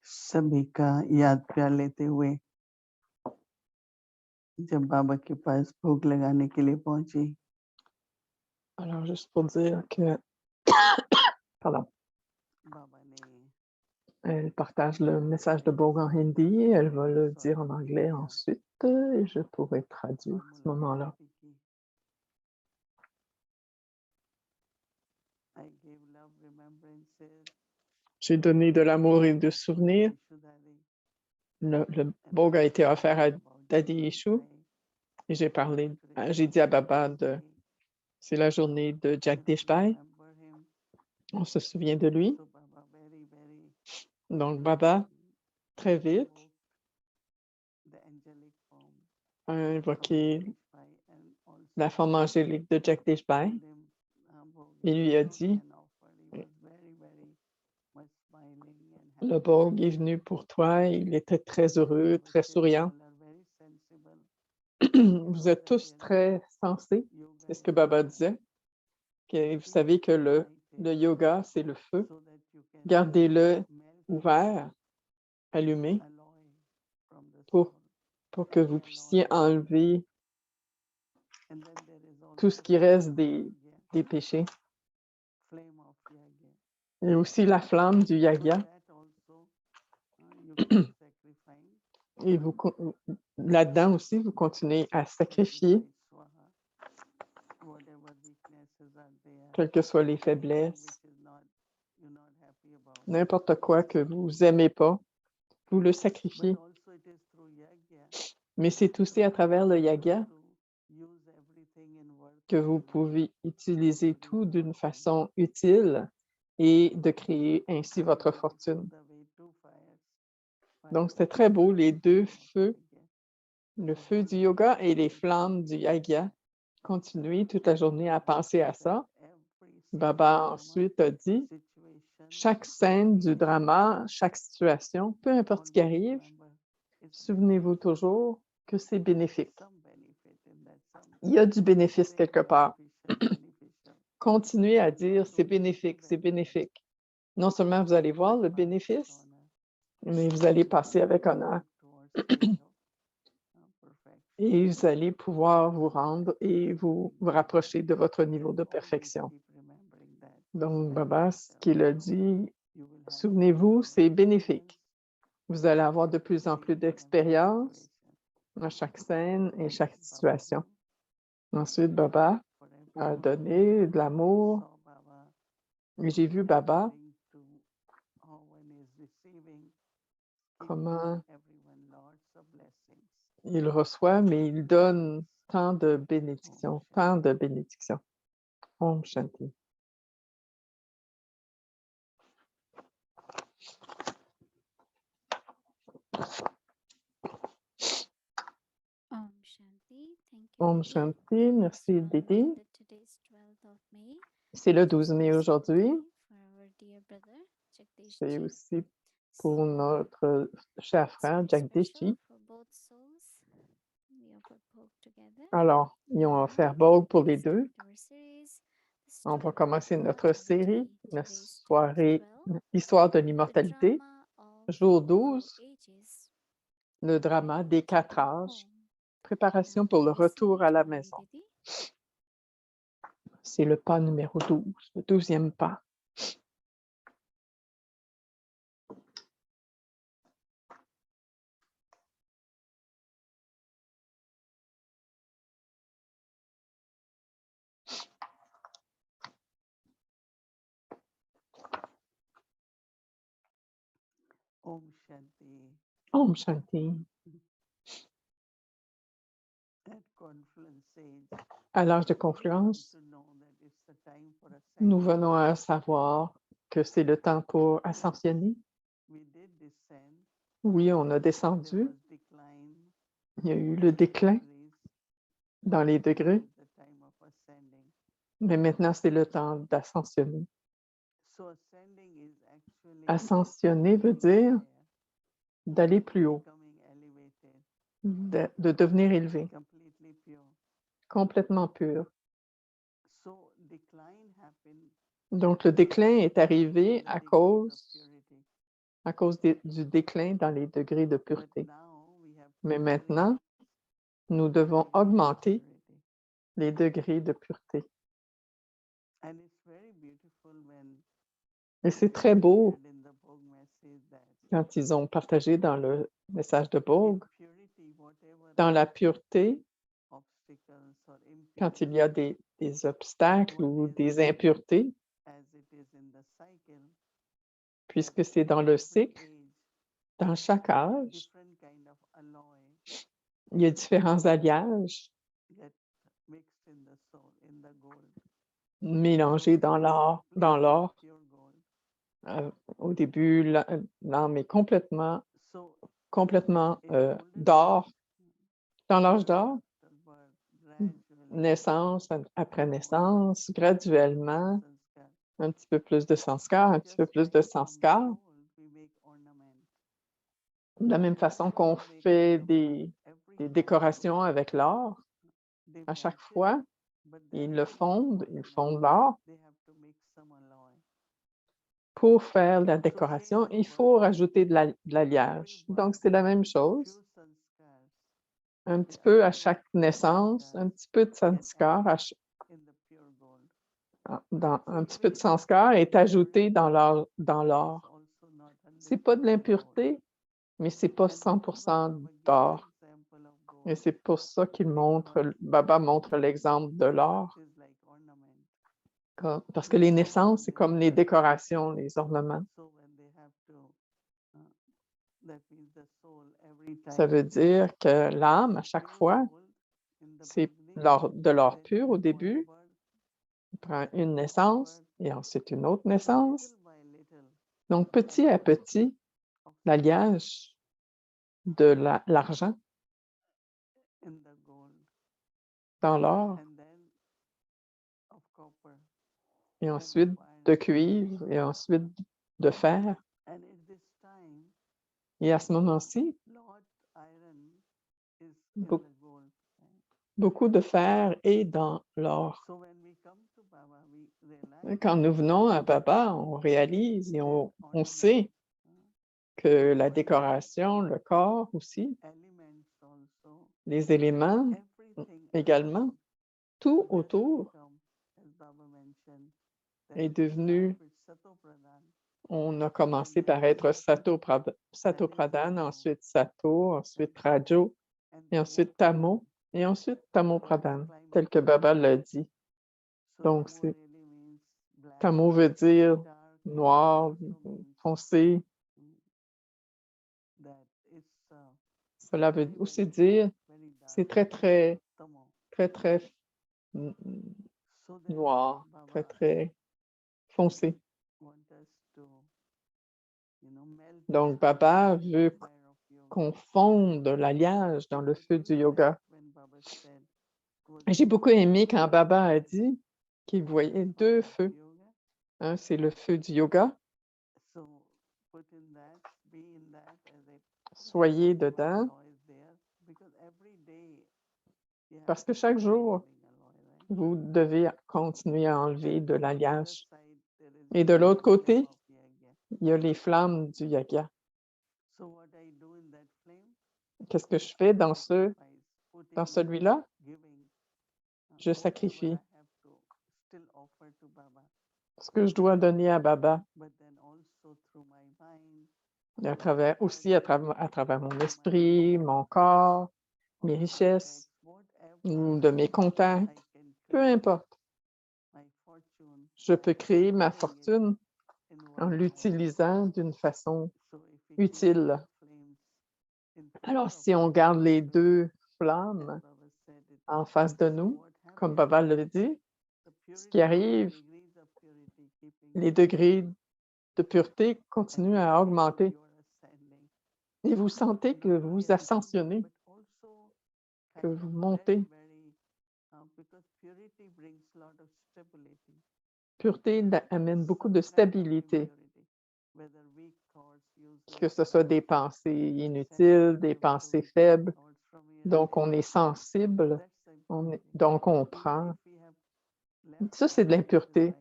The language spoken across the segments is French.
सभी का याद प्यार लेते हुए जब बाबा के पास भोग लगाने के लिए पहुंची, Alors, juste pour dire que, pardon, बाबा ने elle partage le message de Bogue en hindi, elle va le dire en anglais ensuite, et je pourrai traduire à ce moment-là. मुलाकात की। I gave love remembrances J'ai donné de l'amour et de souvenirs. Yeshudari, Le Bogue a été offert à Daddy Yeshu, et j'ai dit à Baba c'est la journée de Jagdish Bhai. On se souvient de lui. Donc, Baba, très vite, a invoqué la forme angélique de Jagdish Bhai et lui a dit, le Bogue est venu pour toi, il était très heureux, très souriant. Vous êtes tous très sensés, c'est ce que Baba disait. Que vous savez que le yoga, c'est le feu. Gardez-le ouvert, allumé, pour que vous puissiez enlever tout ce qui reste des péchés. Et aussi la flamme du yaga. Et là-dedans aussi, vous continuez à sacrifier, quelles que soient les faiblesses, n'importe quoi que vous n'aimez pas, vous le sacrifiez. Mais c'est aussi à travers le yaga que vous pouvez utiliser tout d'une façon utile et de créer ainsi votre fortune. Donc, c'était très beau, les deux feux, le feu du yoga et les flammes du yaga. Continuez toute la journée à penser à ça. Baba ensuite a dit, chaque scène du drama, chaque situation, peu importe ce qui arrive, souvenez-vous toujours que c'est bénéfique. Il y a du bénéfice quelque part. Continuez à dire c'est bénéfique, c'est bénéfique. Non seulement vous allez voir le bénéfice, mais vous allez passer avec honneur. Et vous allez pouvoir vous rendre et vous rapprocher de votre niveau de perfection. Donc, Baba, ce qu'il a dit, souvenez-vous, c'est bénéfique. Vous allez avoir de plus en plus d'expérience à chaque scène et chaque situation. Ensuite, Baba a donné de l'amour. Et j'ai vu Baba comment il reçoit, mais il donne tant de bénédictions, tant de bénédictions. Om Shanti. Om Shanti, merci Didi. C'est le 12 mai aujourd'hui. C'est aussi pour notre cher frère Jagdishji. Alors, ils ont offert Bogue pour les deux. On va commencer notre série, notre soirée Histoire de l'immortalité, jour 12, le drama des 4 âges, préparation pour le retour à la maison. C'est le pas numéro 12, le 12e pas. Om Shanti. Om Shanti. À l'âge de confluence, nous venons à savoir que c'est le temps pour ascensionner. Oui, on a descendu. Il y a eu le déclin dans les degrés. Mais maintenant, c'est le temps d'ascensionner. Ascensionner veut dire d'aller plus haut, de devenir élevé, complètement pur. Donc, le déclin est arrivé à cause à cause du déclin dans les degrés de pureté. Mais maintenant, nous devons augmenter les degrés de pureté. Et c'est très beau quand ils ont partagé dans le message de Bogue, dans la pureté, quand il y a des obstacles ou des impuretés, puisque c'est dans le cycle, dans chaque âge, il y a différents alliages mélangés dans l'or. Au début, l'âme est complètement d'or, dans l'âge d'or, naissance après naissance, graduellement, un petit peu plus de sanskar, un petit peu plus de sanskar. De la même façon qu'on fait des décorations avec l'or, à chaque fois, ils fondent l'or. Pour faire la décoration, il faut rajouter de l'alliage. Donc, c'est la même chose. Un petit peu à chaque naissance, un petit peu de sanskar, un petit peu de sanskar est ajouté dans l'or. C'est pas de l'impureté, mais c'est pas 100% d'or. Et c'est pour ça Baba montre l'exemple de l'or. Parce que les naissances, c'est comme les décorations, les ornements. Ça veut dire que l'âme, à chaque fois, c'est de l'or pur au début, il prend une naissance et ensuite une autre naissance. Donc, petit à petit, l'alliage de l'argent dans l'or, et ensuite de cuivre, et ensuite de fer. Et à ce moment-ci, beaucoup de fer est dans l'or. Quand nous venons à Baba, on réalise et on sait que la décoration, le corps aussi, les éléments également, tout autour est devenu, on a commencé par être Sato Pradhan, ensuite Sato, ensuite Rajo, et ensuite Tamo, et ensuite Tamo Pradhan, tel que Baba l'a dit. Donc, Tamo veut dire noir, foncé. Cela veut aussi dire c'est très, très, très, très noir, très, très foncé. Donc, Baba veut qu'on fonde l'alliage dans le feu du yoga. J'ai beaucoup aimé quand Baba a dit qu'il voyait deux feux. Un, c'est le feu du yoga. Soyez dedans. Parce que chaque jour, vous devez continuer à enlever de l'alliage. Et de l'autre côté, il y a les flammes du yaga. Qu'est-ce que je fais dans celui-là? Je sacrifie ce que je dois donner à Baba. Et à travers mon esprit, mon corps, mes richesses, ou de mes contacts, peu importe. Je peux créer ma fortune en l'utilisant d'une façon utile. Alors, si on garde les deux flammes en face de nous, comme Baba le dit, ce qui arrive, les degrés de pureté continuent à augmenter. Et vous sentez que vous ascensionnez, que vous montez. Pureté amène beaucoup de stabilité, que ce soit des pensées inutiles, des pensées faibles. Donc, on est sensible, donc on prend. Ça, c'est de l'impureté.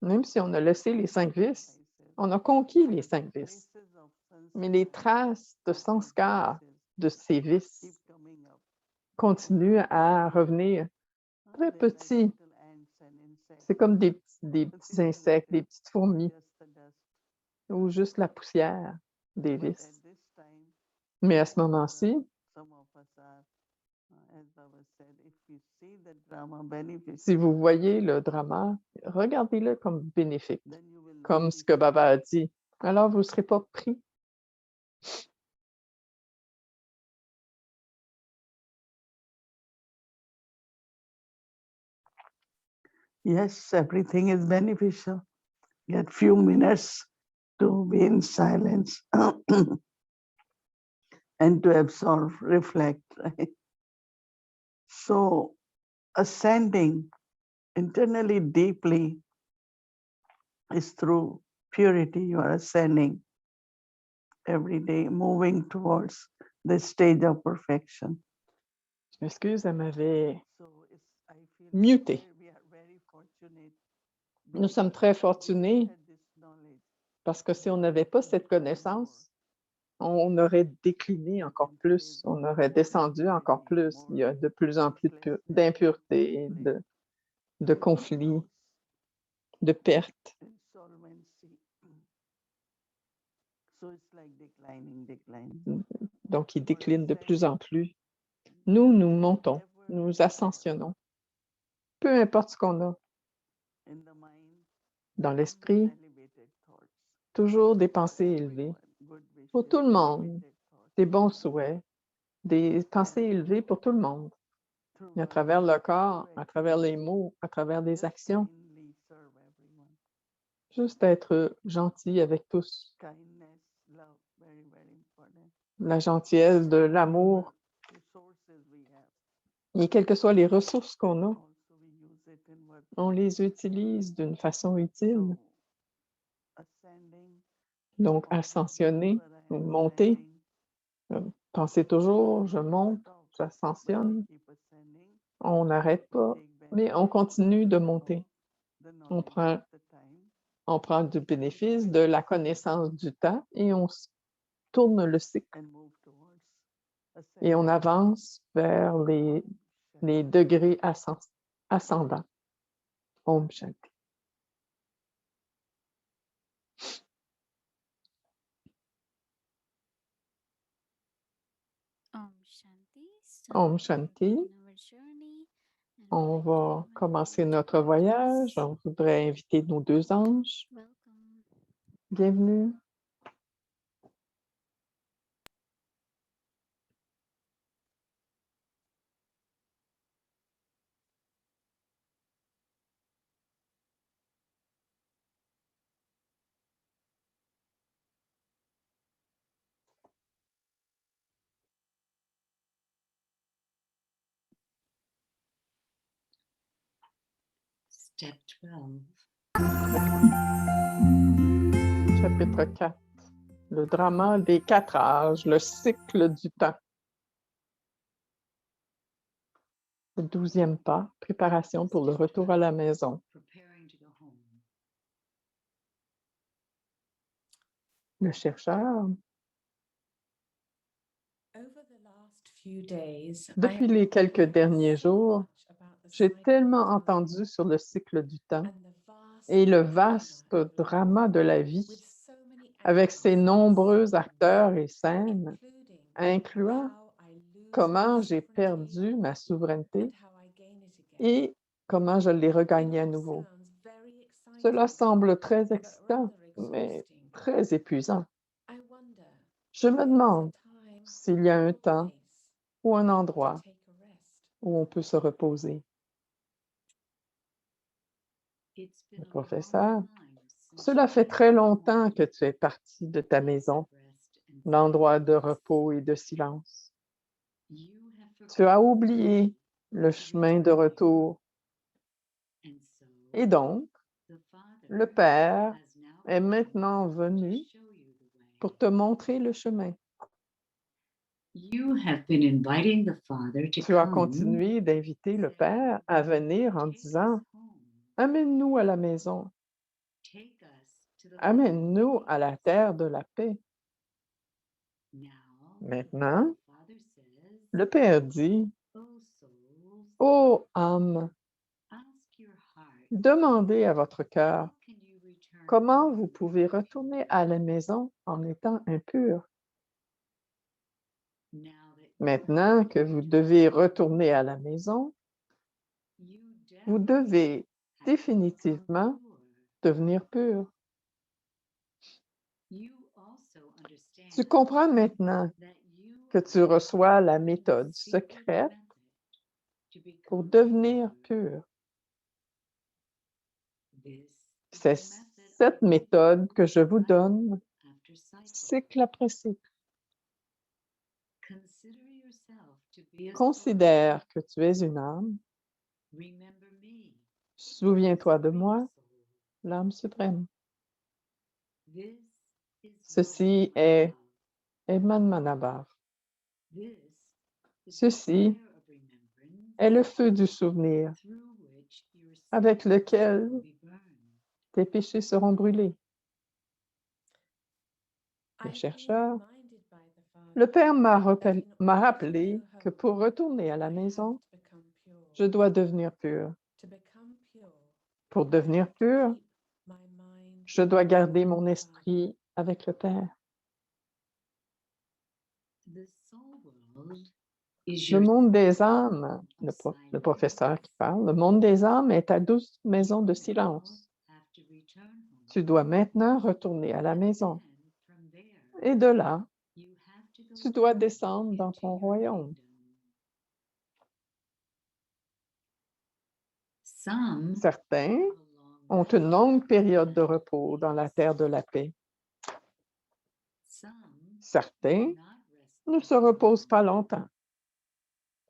Même si on a laissé les 5 vices, on a conquis les 5 vices. Mais les traces de sanskar, de ces vices, continuent à revenir très petits. C'est comme des petits insectes, des petites fourmis, ou juste la poussière des vices. Mais à ce moment-ci, si vous voyez le drama, regardez-le comme bénéfique, comme ce que Baba a dit. Alors, vous ne serez pas pris. Yes, everything is beneficial. Get few minutes to be in silence and to absorb, reflect. Right? So ascending internally deeply is through purity. You are ascending every day, moving towards the stage of perfection. Je m'excuse, elle m'avait So I feel muté. we are very fortunate Nous sommes très fortunés had this knowledge. parce que si on n'avait pas cette connaissance, on aurait décliné encore plus, on aurait descendu encore plus. Il y a de plus en plus d'impuretés, de conflits, de pertes. Insolvency. So it's like declining. Donc, il décline de plus en plus. Nous, nous montons, nous ascensionnons. Peu importe ce qu'on a In the mind, dans l'esprit, elevated thoughts. toujours des pensées élevées. Good wishes, Pour tout le monde, elevated thoughts. des bons souhaits, des pensées élevées pour tout le monde. Et à travers le corps, à travers les mots, à travers des actions, Kindly serve everyone. juste être gentil avec tous. Kindness, love, very, very important. La gentillesse, de l'amour, Resources we have. et quelles que soient les ressources qu'on a, Also we use it in what on les utilise d'une façon utile. ascending, Donc, ascensionner, ou monter, pensez toujours, je monte, j'ascensionne. keep ascending. On n'arrête pas, mais on continue de monter. On prend du bénéfice de la connaissance du temps et on tourne le cycle et on avance vers les degrés ascendants. Om Shanti. Om Shanti. On va commencer notre voyage. On voudrait inviter nos deux anges. Bienvenue. Step 12. Chapitre 4. Le drama des 4 âges, le cycle du temps. Le 12e pas, préparation pour le retour à la maison. Le chercheur. Depuis les quelques derniers jours, j'ai tellement entendu sur le cycle du temps et le vaste drama de la vie, avec ses nombreux acteurs et scènes, incluant comment j'ai perdu ma souveraineté et comment je l'ai regagnée à nouveau. Cela semble très excitant, mais très épuisant. Je me demande s'il y a un temps ou un endroit où on peut se reposer. Le professeur, cela fait très longtemps que tu es parti de ta maison, l'endroit de repos et de silence. Tu as oublié le chemin de retour. Et donc, le Père est maintenant venu pour te montrer le chemin. You have been inviting the Father to Tu as come. continué d'inviter le Père à venir en disant « Amène-nous à la maison, Take us to the amène-nous à la terre de la paix. » Maintenant, the Father says, le Père dit, "O souls, ô âme, ask your heart, demandez à votre cœur how can you return comment home vous pouvez retourner à la maison en étant impur. now that you Maintenant have que vous returned devez home, retourner à la maison, you vous definitely devez have become définitivement pure. devenir pur. You also understand Tu comprends maintenant that you que tu are reçois la the méthode secret secrète method to pour become devenir pure. pur. This is C'est the method I cette give you méthode que je vous donne after cycle. cycle après cycle. Consider yourself to be a soul. Considère que tu es une âme. Remember me, Souviens-toi de supreme moi, soul. l'âme suprême. This is Ceci Vajrayana est Bhav. Eman Manabar. This is the Ceci fire of remembrance est le feu du souvenir through which your avec sins lequel will be burned. tes péchés seront brûlés. Le Le chercheur, chercheur, le Père m'a rappelé que pour retourner à la maison, je dois devenir pur. Pour devenir pur, je dois garder mon esprit avec le Père. The soul world is Le your monde des âmes, of le silence. professeur qui parle, le monde des âmes est ta douce maison de You silence. now have to return home. Tu dois maintenant retourner à la And maison. then from there, Et de là, you have to go tu dois down descendre dans into ton your royaume. kingdom. Some Certains have a long ont rest. une longue période de repos dans la terre de la paix. Some Certains do not rest ne se very reposent pas long. longtemps.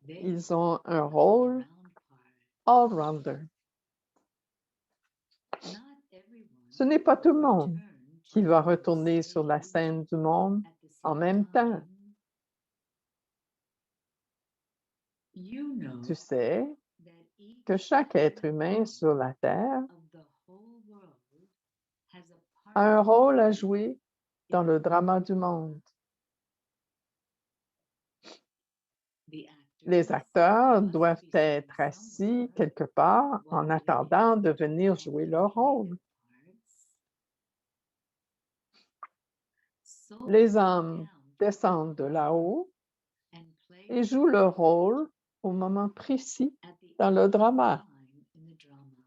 They Ils ont un are rôle all-round part. all-rounder. Not everyone Ce n'est pas tout le will monde return qui to va the world retourner sur la stage scène du monde at the en same même temps. time. You know Tu sais that each que chaque être member humain sur la terre of the whole world has a a part un to rôle à play jouer in dans le the drama du drama. monde. The Les acteurs must doivent be sitting être assis somewhere quelque part while en they attendant de go venir down jouer to leur play rôle. their parts. Souls Les go âmes down descendent de là-haut and play et their jouent leur parts rôle au moment précis at the dans le appointed drama. time in the drama.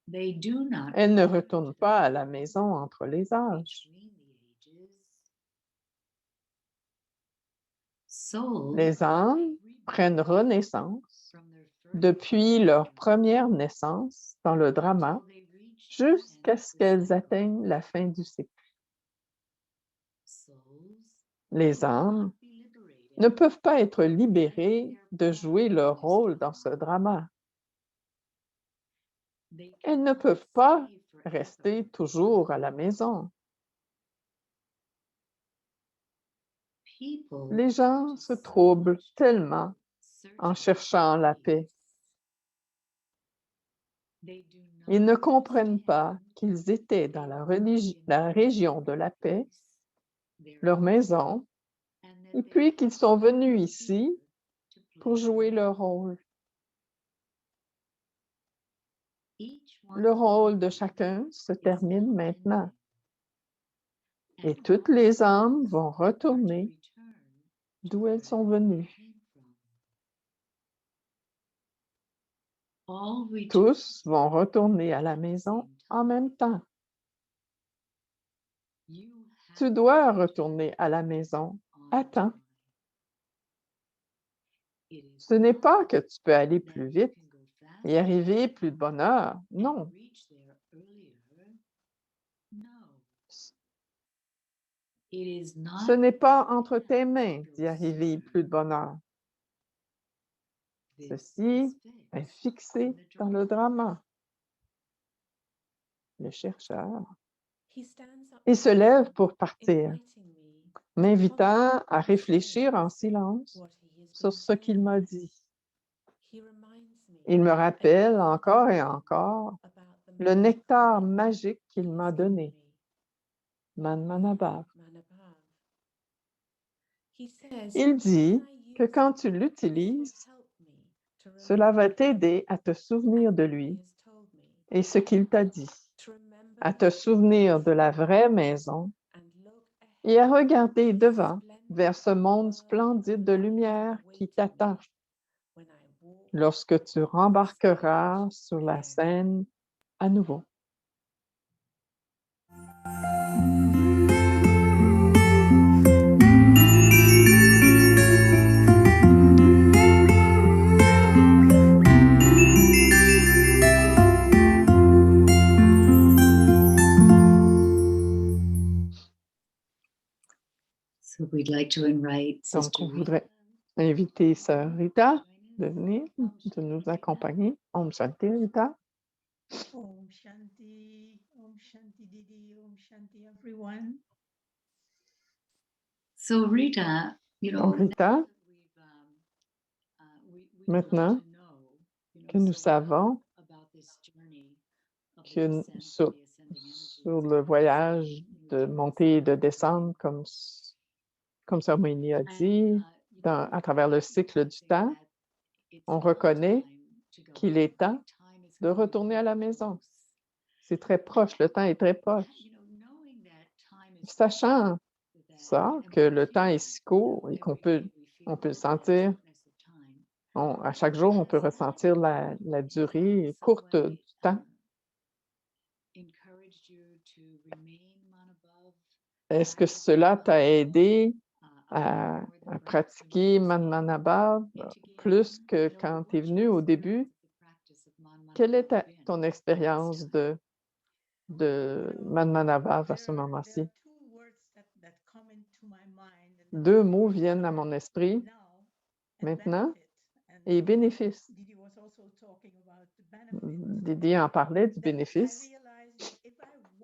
They do not Elles ne return retournent to pas à the la world maison entre les âges. between the ages. Souls Les âmes rebirth prennent renaissance from their first depuis leur drama première naissance dans le drama until they reach the jusqu'à end ce of the qu'elles cycle. atteignent la fin du cycle. Souls Les âmes cannot be liberated ne peuvent pas être from playing libérées their de part jouer in leur this rôle dans ce drama. drama. They Elles ne cannot peuvent pas stay forever rester toujours à la maison. People Les gens want se so troublent much tellement en searching cherchant la for paix. peace. They do Ils ne not comprennent pas understand qu'ils étaient dans they la, are in la their région de la paix, place, their leur home, maison, and that et they puis qu'ils sont are venus here ici to pour play jouer their leur role. rôle. Each Le one's rôle de time chacun se is termine now maintenant ending, et and toutes all les âmes souls vont are to retourner return to d'où elles sont wherever they venues. came from. All return Tous vont retourner à la at the maison same en time. même temps. You Tu have dois to retourner à la maison à on temps. time. It is Ce n'est not pas que tu peux aller that plus you vite can go et faster arriver plus de bonne heure. and Non, reach there earlier. No. It is ce not n'est pas in your entre tes hands mains to d'y go arriver sooner. plus de bonne heure. This Ceci is est fixed fixé in the dans le drama. drama. Le chercheur, il Il se lève pour partir, m'invitant à réfléchir en silence sur ce qu'il m'a dit. Il me rappelle encore et encore le nectar magique qu'il m'a donné. Manmanabhav. Manabhav. He says, Il dit "When I que use quand it, tu this will l'utilises, help me to cela va remember t'aider à te souvenir de what lui he has told me, et ce qu'il t'a dit, to remember à te souvenir de la vraie maison and look et à ahead regarder to the devant vers ce splendid monde world splendide de lumière qui awaiting t'attend when I walk lorsque tu rembarqueras sur la again." scène à nouveau. So we'd like to invite Donc, Sister on Rita voudrait inviter Sœur Rita de join us. venir, Om de Shanti nous Rita. accompagner. Om Shanti, Rita. Om Shanti Didi, Om Shanti everyone. So Rita, you know, Donc, Rita, now that we've maintenant gotten to know, que nous so well savons about this journey of the que descent of sur, the ascending energies sur that le you voyage say, de take us monter et de along the way. descendre, comme Sœur Moïnie a dit, à travers le cycle du temps, on reconnaît qu'il est temps de retourner à la maison. C'est très proche, le temps est très proche. Sachant ça, que le temps est si court et qu'on peut le sentir, à chaque jour, on peut ressentir la durée courte du temps. Est-ce que cela t'a aidé à pratiquer Manmanabhav plus que quand tu es venu au début? Quelle est ton expérience de Manmanabhav à ce moment-ci? Deux mots viennent à mon esprit maintenant et bénéfice. Didi en parlait du bénéfice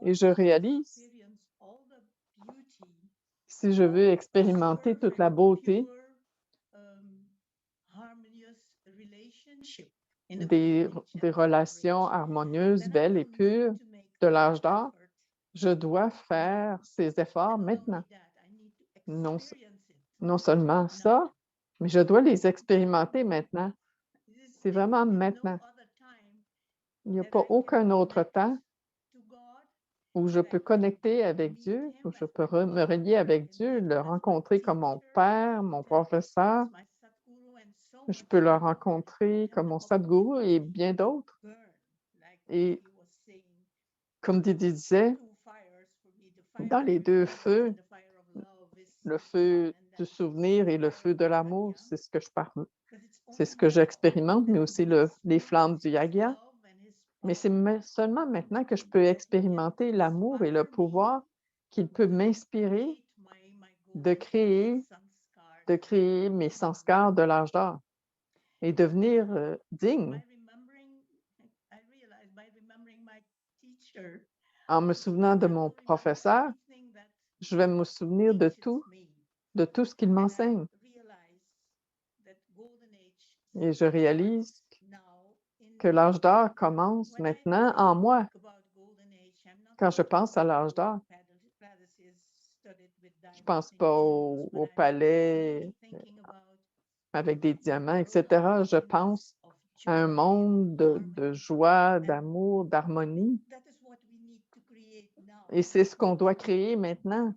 et je réalise si je veux expérimenter toute la beauté des relations harmonieuses, belles et pures de l'âge d'or, je dois faire ces efforts maintenant. Non seulement ça, mais je dois les expérimenter maintenant. C'est vraiment maintenant. Il n'y a pas aucun autre temps où je peux connecter avec Dieu, où je peux me relier avec Dieu, le rencontrer comme mon père, mon professeur. Je peux le rencontrer comme mon Sadhguru et bien d'autres. Et comme Didi disait, dans les deux feux, le feu du souvenir et le feu de l'amour, c'est ce que je parle. C'est ce que j'expérimente, mais aussi les flammes du yagya. Mais c'est seulement maintenant que je peux expérimenter l'amour et le pouvoir qu'il peut m'inspirer de créer mes sanskars de l'âge d'or et devenir digne. En me souvenant de mon professeur, je vais me souvenir de tout ce qu'il m'enseigne. Et je réalise que l'âge d'or commence maintenant en moi. Quand je pense à l'âge d'or, je ne pense pas au palais avec des diamants, etc. Je pense à un monde de joie, d'amour, d'harmonie. Et c'est ce qu'on doit créer maintenant.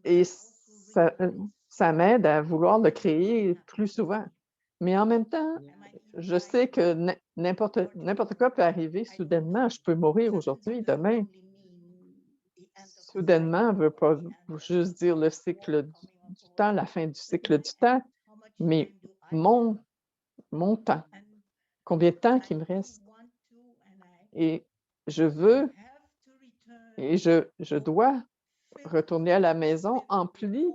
Et ça m'aide à vouloir le créer plus souvent. Mais en même temps, je sais que n'importe quoi peut arriver soudainement. Je peux mourir aujourd'hui, demain. Soudainement ne veut pas juste dire le cycle du temps, la fin du cycle du temps, mais mon temps. Combien de temps qu'il me reste? Et je veux et je dois retourner à la maison empli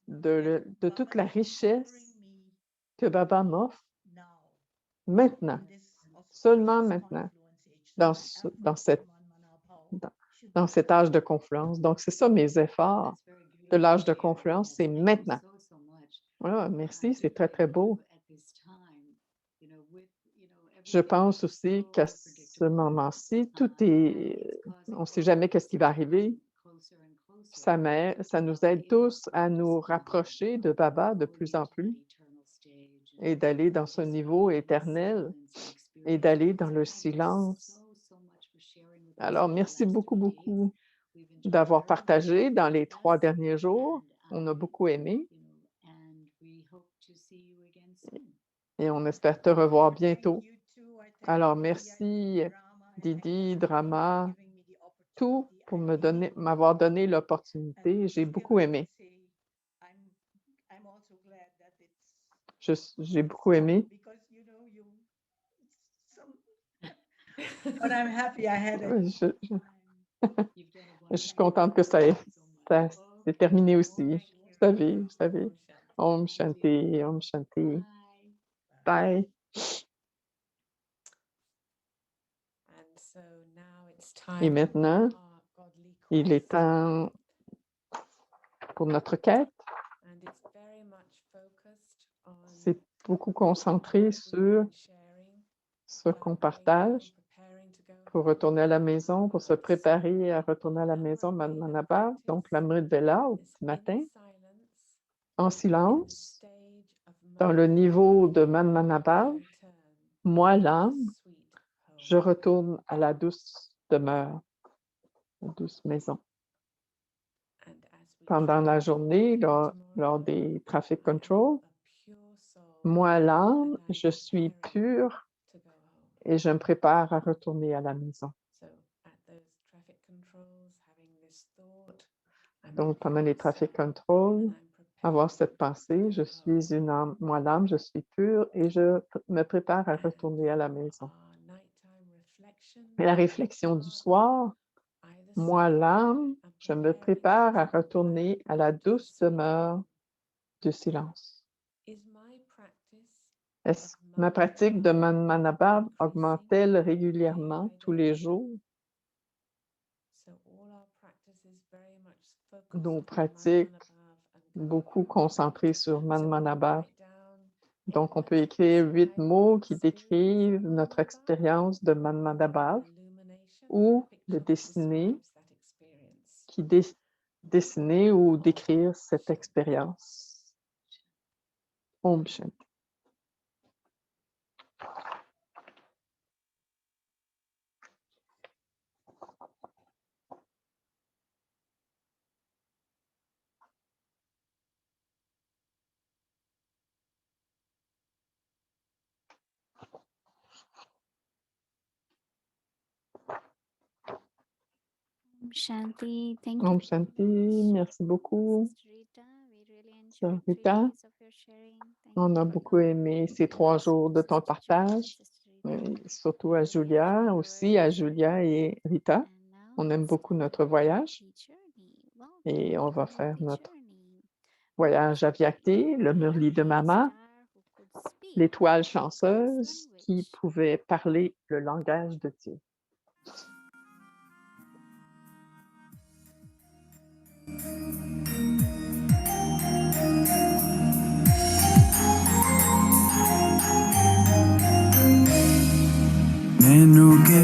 de toute la richesse que Baba m'offre maintenant, seulement maintenant, dans cet âge de confluence. Donc, c'est ça mes efforts de l'âge de confluence, c'est maintenant. Voilà, merci, c'est très, très beau. Je pense aussi qu'à ce moment-ci, tout est on ne sait jamais qu'est-ce qui va arriver. Ça nous aide tous à nous rapprocher de Baba de plus en plus et d'aller dans ce niveau éternel et d'aller dans le silence. Alors, merci beaucoup, beaucoup d'avoir partagé dans les 3 derniers jours. On a beaucoup aimé et on espère te revoir bientôt. Alors, merci Didi, Drama, tout pour m'avoir donné l'opportunité. J'ai beaucoup aimé. J'ai beaucoup aimé. Je suis contente que ça s'est terminé aussi. Vous savez. Om Shanti, Om Shanti. Bye. Et maintenant, il est temps pour notre quête. C'est beaucoup concentré sur ce qu'on partage pour retourner à la maison, pour se préparer à retourner à la maison, Manmanabha, donc l'Amrit Vela au petit matin, en silence, dans le niveau de Manmanabha, moi, l'âme, je retourne à la douce demeure, la douce maison. Pendant la journée, lors des traffic control, moi, l'âme, je suis pure et je me prépare à retourner à la maison. Donc, pendant les traffic control, avoir cette pensée, je suis une âme, moi, l'âme, je suis pure et je me prépare à retourner à la maison. Et la réflexion du soir, moi, l'âme, je me prépare à retourner à la douce demeure du silence. Est-ce ma pratique de Manmanabha augmente-t-elle régulièrement tous les jours? Nos pratiques beaucoup concentrées sur Manmanabha. Donc, on peut écrire 8 mots qui décrivent notre expérience de Manmanabha ou de dessiner, dessiner ou décrire cette expérience. Om Shanti. Shanti, thank Om you. Shanti, merci beaucoup. Sœur Rita, on a beaucoup aimé ces 3 jours de ton partage, surtout à Julia, aussi à Julia et Rita. On aime beaucoup notre voyage et on va faire notre voyage à Vyakti, le Murli de Mama, l'étoile chanceuse qui pouvait parler le langage de Dieu.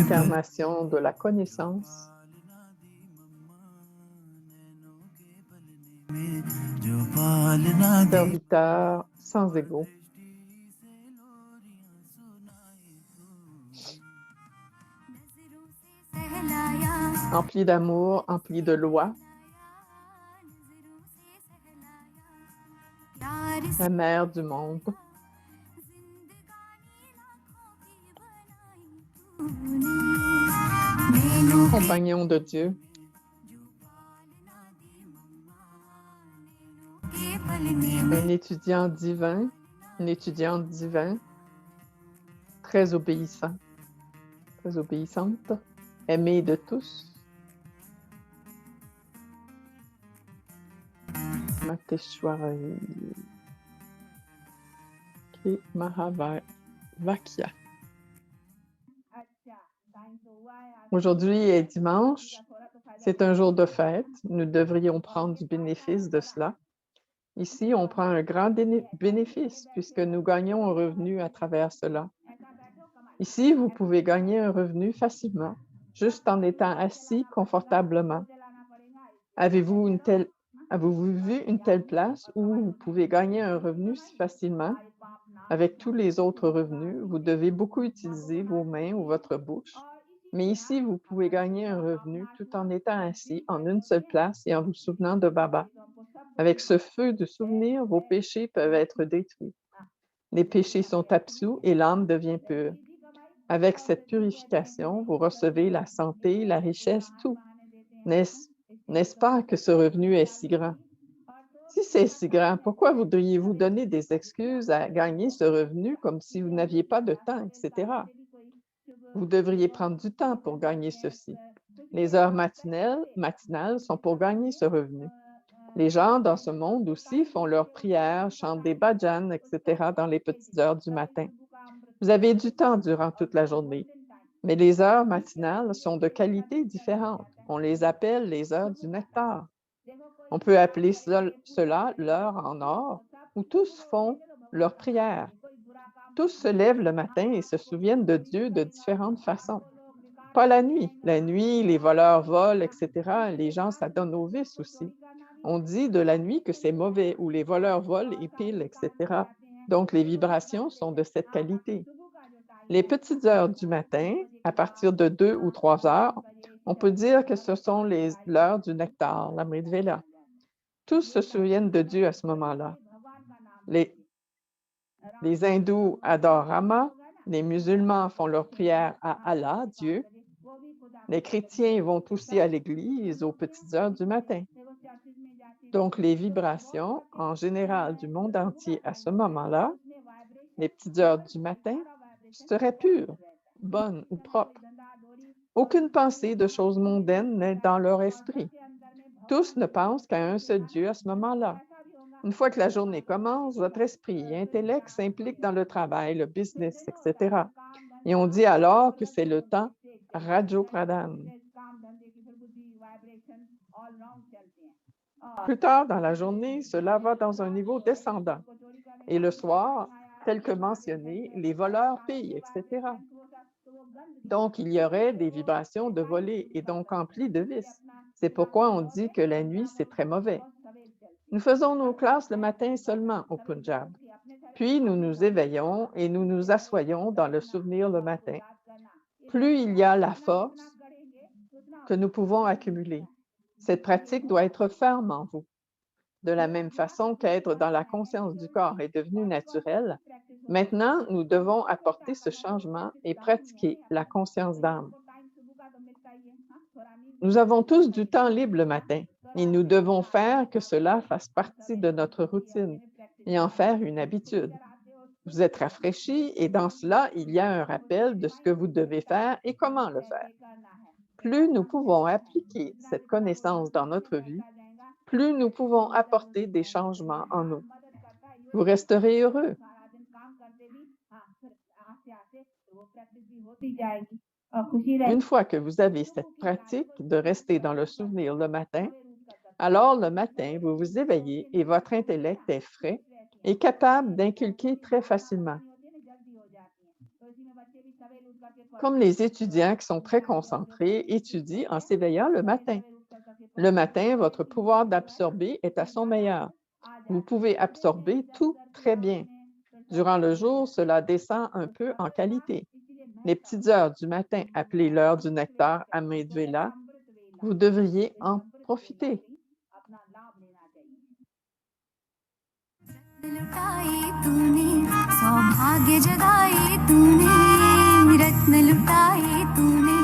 L'incarnation de la connaissance. Serviteur sans égaux. Empli d'amour, empli de loi. La mère du monde. Compagnon de Dieu. Un étudiant divin, une étudiante divine, très obéissant, très obéissante, aimée de tous. Mateshwari. Et Mahavakya. Aujourd'hui est dimanche. C'est un jour de fête. Nous devrions prendre du bénéfice de cela. Ici, on prend un grand bénéfice puisque nous gagnons un revenu à travers cela. Ici, vous pouvez gagner un revenu facilement, juste en étant assis confortablement. Avez-vous vu une telle place où vous pouvez gagner un revenu si facilement? Avec tous les autres revenus, vous devez beaucoup utiliser vos mains ou votre bouche. Mais ici, vous pouvez gagner un revenu tout en étant assis en une seule place et en vous souvenant de Baba. Avec ce feu de souvenir, vos péchés peuvent être détruits. Les péchés sont absous et l'âme devient pure. Avec cette purification, vous recevez la santé, la richesse, tout. N'est-ce pas que ce revenu est si grand? Si c'est si grand, pourquoi voudriez-vous donner des excuses à gagner ce revenu comme si vous n'aviez pas de temps, etc.? Vous devriez prendre du temps pour gagner ceci. Les heures matinales sont pour gagner ce revenu. Les gens dans ce monde aussi font leurs prières, chantent des bhajans, etc. dans les petites heures du matin. Vous avez du temps durant toute la journée, mais les heures matinales sont de qualité différente. On les appelle les heures du nectar. On peut appeler cela l'heure en or, où tous font leurs prières. Tous se lèvent le matin et se souviennent de Dieu de différentes façons. Pas la nuit. La nuit, les voleurs volent, etc. Les gens s'adonnent aux vices aussi. On dit de la nuit que c'est mauvais, où les voleurs volent et pilent, etc. Donc, les vibrations sont de cette qualité. Les petites heures du matin, à partir de 2 ou 3 heures, on peut dire que ce sont l'heure du nectar, l'Amrit Vela. Tous se souviennent de Dieu à ce moment-là. Les hindous adorent Rama, les musulmans font leur prière à Allah, Dieu. Les chrétiens vont aussi à l'église aux petites heures du matin. Donc, les vibrations, en général du monde entier à ce moment-là, les petites heures du matin, seraient pures, bonnes ou propres. Aucune pensée de choses mondaines n'est dans leur esprit. Tous ne pensent qu'à un seul Dieu à ce moment-là. Une fois que la journée commence, votre esprit et intellect s'impliquent dans le travail, le business, etc. Et on dit alors que c'est le temps Rajo Pradhan. Plus tard dans la journée, cela va dans un niveau descendant. Et le soir, tel que mentionné, les voleurs pillent, etc. Donc, il y aurait des vibrations de voler et donc emplies de vices. C'est pourquoi on dit que la nuit, c'est très mauvais. Nous faisons nos classes le matin seulement au Punjab. Puis, nous nous éveillons et nous nous assoyons dans le souvenir le matin. Plus il y a la force que nous pouvons accumuler. Cette pratique doit être ferme en vous. De la même façon qu'être dans la conscience du corps est devenu naturel, maintenant, nous devons apporter ce changement et pratiquer la conscience d'âme. Nous avons tous du temps libre le matin et nous devons faire que cela fasse partie de notre routine et en faire une habitude. Vous êtes rafraîchis et dans cela, il y a un rappel de ce que vous devez faire et comment le faire. Plus nous pouvons appliquer cette connaissance dans notre vie, plus nous pouvons apporter des changements en nous. Vous resterez heureux. Une fois que vous avez cette pratique de rester dans le souvenir le matin, alors le matin, vous vous éveillez et votre intellect est frais et capable d'inculquer très facilement. Comme les étudiants qui sont très concentrés étudient en s'éveillant le matin. Le matin, votre pouvoir d'absorber est à son meilleur. Vous pouvez absorber tout très bien. Durant le jour, cela descend un peu en qualité. Les petites heures du matin, appelées l'heure du nectar Amrit Vela, vous devriez en profiter. लुटाई तूने सौभाग्य जगाए तूने रत्न लुटाए तूने